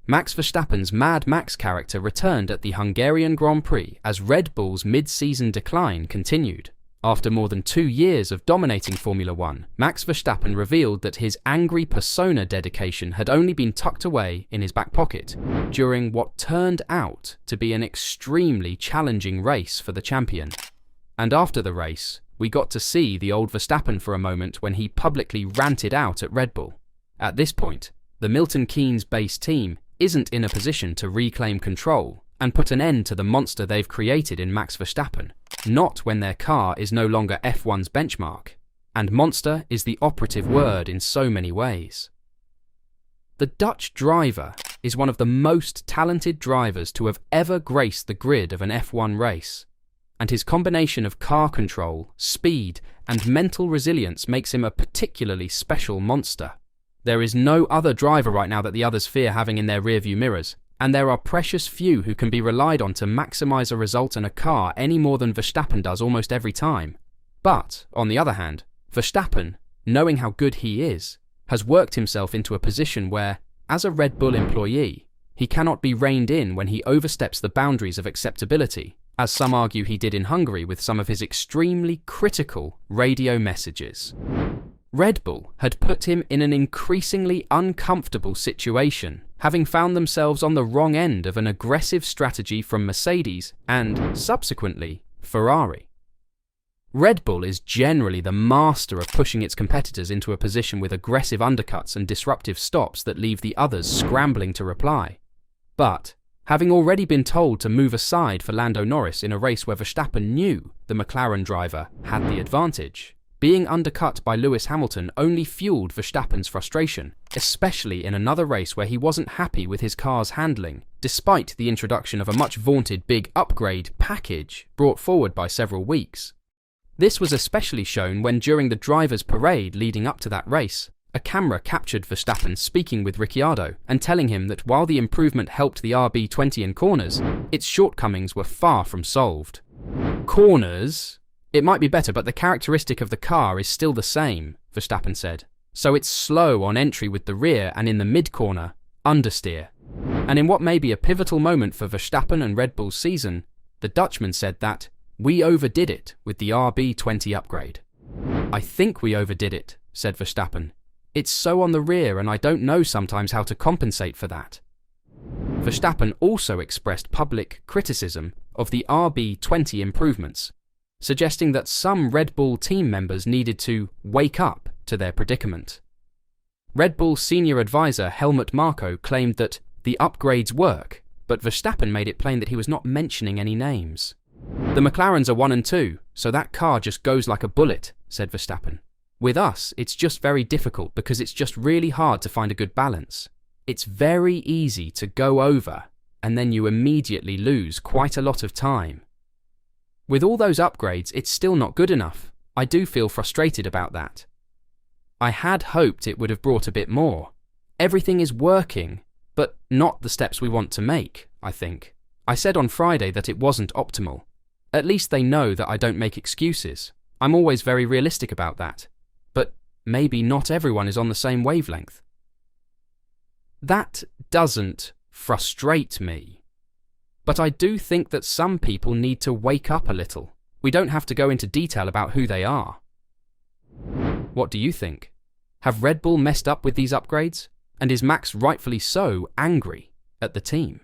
Max Verstappen's Mad Max character returned at the Hungarian Grand Prix as Red Bull's mid-season decline continued. After more than 2 years of dominating Formula One, Max Verstappen revealed that his angry persona dedication had only been tucked away in his back pocket during what turned out to be an extremely challenging race for the champion. And after the race, we got to see the old Verstappen for a moment when he publicly ranted out at Red Bull. At this point, the Milton Keynes-based team isn't in a position to reclaim control and put an end to the monster they've created in Max Verstappen, not when their car is no longer F1's benchmark. And monster is the operative word in so many ways. The Dutch driver is one of the most talented drivers to have ever graced the grid of an F1 race, and his combination of car control, speed, and mental resilience makes him a particularly special monster. There is no other driver right now that the others fear having in their rearview mirrors, and there are precious few who can be relied on to maximize a result in a car any more than Verstappen does almost every time. But, on the other hand, Verstappen, knowing how good he is, has worked himself into a position where, as a Red Bull employee, he cannot be reined in when he oversteps the boundaries of acceptability, as some argue he did in Hungary with some of his extremely critical radio messages. Red Bull had put him in an increasingly uncomfortable situation, having found themselves on the wrong end of an aggressive strategy from Mercedes and, subsequently, Ferrari. Red Bull is generally the master of pushing its competitors into a position with aggressive undercuts and disruptive stops that leave the others scrambling to reply. But, having already been told to move aside for Lando Norris in a race where Verstappen knew the McLaren driver had the advantage, being undercut by Lewis Hamilton only fueled Verstappen's frustration, especially in another race where he wasn't happy with his car's handling, despite the introduction of a much vaunted big upgrade package brought forward by several weeks. This was especially shown when during the drivers' parade leading up to that race, a camera captured Verstappen speaking with Ricciardo and telling him that while the improvement helped the RB20 in corners, its shortcomings were far from solved. Corners? It might be better, but the characteristic of the car is still the same, Verstappen said. So it's slow on entry with the rear and in the mid-corner, understeer. And in what may be a pivotal moment for Verstappen and Red Bull's season, the Dutchman said that, "We overdid it with the RB20 upgrade." "I think we overdid it," said Verstappen. "It's so on the rear and I don't know sometimes how to compensate for that." Verstappen also expressed public criticism of the RB20 improvements, suggesting that some Red Bull team members needed to wake up to their predicament. Red Bull senior advisor Helmut Marko claimed that the upgrades work, but Verstappen made it plain that he was not mentioning any names. "The McLarens are 1 and 2, so that car just goes like a bullet," said Verstappen. "With us, it's just very difficult because it's just really hard to find a good balance. It's very easy to go over, and then you immediately lose quite a lot of time. With all those upgrades, it's still not good enough. I do feel frustrated about that. I had hoped it would have brought a bit more. Everything is working, but not the steps we want to make, I think. I said on Friday that it wasn't optimal. At least they know that I don't make excuses. I'm always very realistic about that. But maybe not everyone is on the same wavelength." That doesn't frustrate me. But I do think that some people need to wake up a little. We don't have to go into detail about who they are. What do you think? Have Red Bull messed up with these upgrades? And is Max rightfully so angry at the team?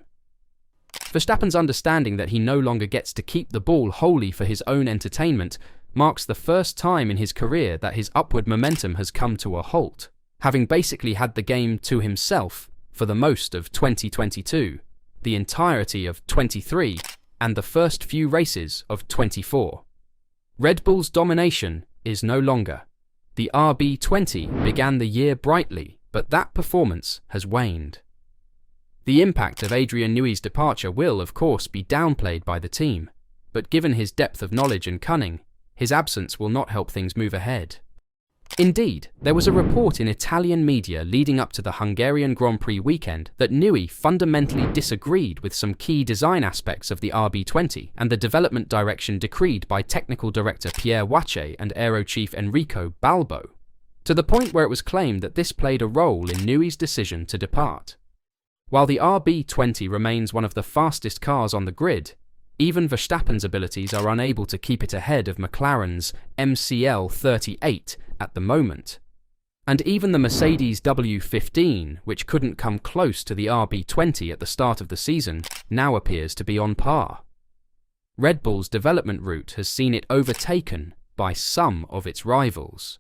Verstappen's understanding that he no longer gets to keep the ball wholly for his own entertainment marks the first time in his career that his upward momentum has come to a halt, having basically had the game to himself for the most of 2022. The entirety of 23, and the first few races of 24. Red Bull's domination is no longer. The RB20 began the year brightly, but that performance has waned. The impact of Adrian Newey's departure will, of course, be downplayed by the team, but given his depth of knowledge and cunning, his absence will not help things move ahead. Indeed, there was a report in Italian media leading up to the Hungarian Grand Prix weekend that Newey fundamentally disagreed with some key design aspects of the RB20 and the development direction decreed by technical director Pierre Wache and aero chief Enrico Balbo, to the point where it was claimed that this played a role in Newey's decision to depart. While the RB20 remains one of the fastest cars on the grid, even Verstappen's abilities are unable to keep it ahead of McLaren's MCL38 at the moment. And even the Mercedes W15, which couldn't come close to the RB20 at the start of the season, now appears to be on par. Red Bull's development route has seen it overtaken by some of its rivals,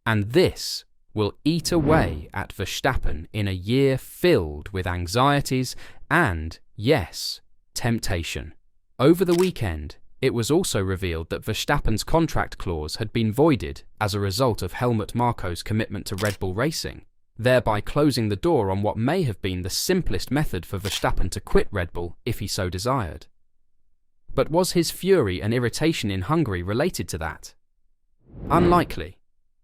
and this will eat away at Verstappen in a year filled with anxieties and, yes, temptation. Over the weekend, it was also revealed that Verstappen's contract clause had been voided as a result of Helmut Marko's commitment to Red Bull Racing, thereby closing the door on what may have been the simplest method for Verstappen to quit Red Bull if he so desired. But was his fury and irritation in Hungary related to that? Unlikely,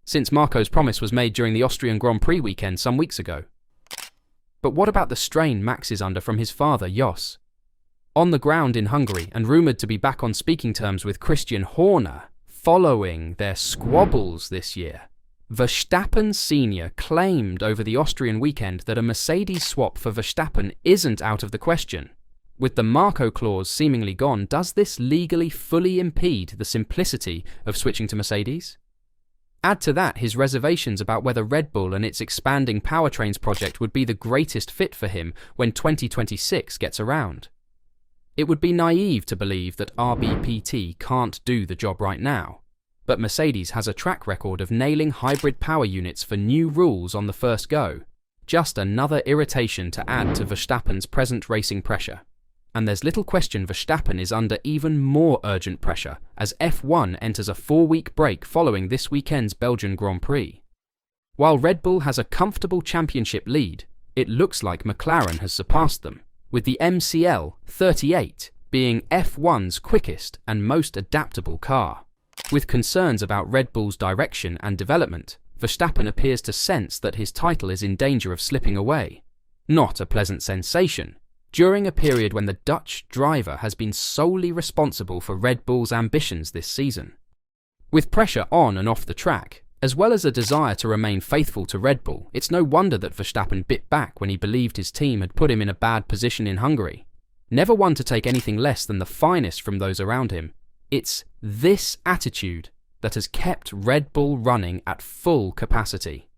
since Marko's promise was made during the Austrian Grand Prix weekend some weeks ago. But what about the strain Max is under from his father, Jos? On the ground in Hungary and rumoured to be back on speaking terms with Christian Horner following their squabbles this year, Verstappen Sr. claimed over the Austrian weekend that a Mercedes swap for Verstappen isn't out of the question. With the Marko clause seemingly gone, does this legally fully impede the simplicity of switching to Mercedes? Add to that his reservations about whether Red Bull and its expanding powertrains project would be the greatest fit for him when 2026 gets around. It would be naive to believe that RBPT can't do the job right now, but Mercedes has a track record of nailing hybrid power units for new rules on the first go. Just another irritation to add to Verstappen's present racing pressure. And there's little question Verstappen is under even more urgent pressure as F1 enters a 4-week break following this weekend's Belgian Grand Prix. While Red Bull has a comfortable championship lead, it looks like McLaren has surpassed them, with the MCL38 being F1's quickest and most adaptable car. With concerns about Red Bull's direction and development, Verstappen appears to sense that his title is in danger of slipping away. Not a pleasant sensation, during a period when the Dutch driver has been solely responsible for Red Bull's ambitions this season. With pressure on and off the track, as well as a desire to remain faithful to Red Bull, it's no wonder that Verstappen bit back when he believed his team had put him in a bad position in Hungary. Never one to take anything less than the finest from those around him, it's this attitude that has kept Red Bull running at full capacity,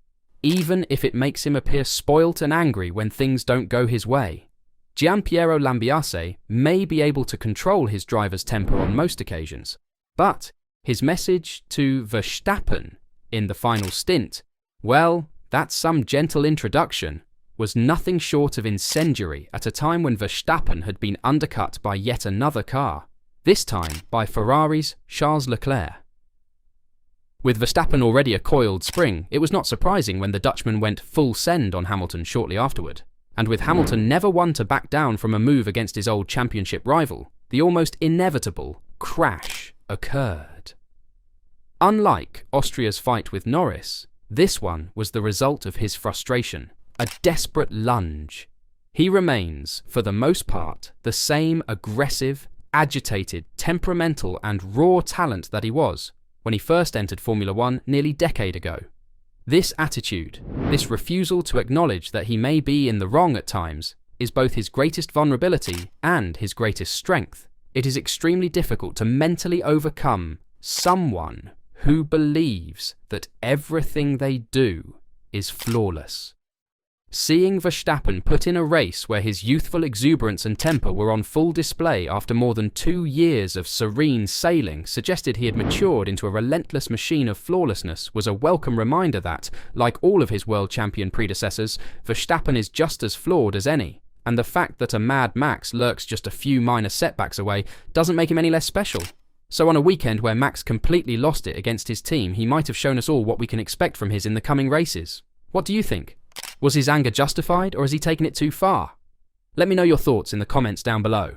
even if it makes him appear spoilt and angry when things don't go his way. Gianpiero Lambiase may be able to control his driver's temper on most occasions, but his message to Verstappen in the final stint, well, that's some gentle introduction, was nothing short of incendiary at a time when Verstappen had been undercut by yet another car, this time by Ferrari's Charles Leclerc. With Verstappen already a coiled spring, it was not surprising when the Dutchman went full send on Hamilton shortly afterward. And with Hamilton never one to back down from a move against his old championship rival, the almost inevitable crash occurred. Unlike Austria's fight with Norris, this one was the result of his frustration, a desperate lunge. He remains, for the most part, the same aggressive, agitated, temperamental and raw talent that he was when he first entered Formula One nearly a decade ago. This attitude, this refusal to acknowledge that he may be in the wrong at times, is both his greatest vulnerability and his greatest strength. It is extremely difficult to mentally overcome someone who believes that everything they do is flawless. Seeing Verstappen put in a race where his youthful exuberance and temper were on full display after more than 2 years of serene sailing suggested he had matured into a relentless machine of flawlessness was a welcome reminder that, like all of his world champion predecessors, Verstappen is just as flawed as any, and the fact that a Mad Max lurks just a few minor setbacks away doesn't make him any less special. So on a weekend where Max completely lost it against his team, he might have shown us all what we can expect from his in the coming races. What do you think? Was his anger justified, or has he taken it too far? Let me know your thoughts in the comments down below.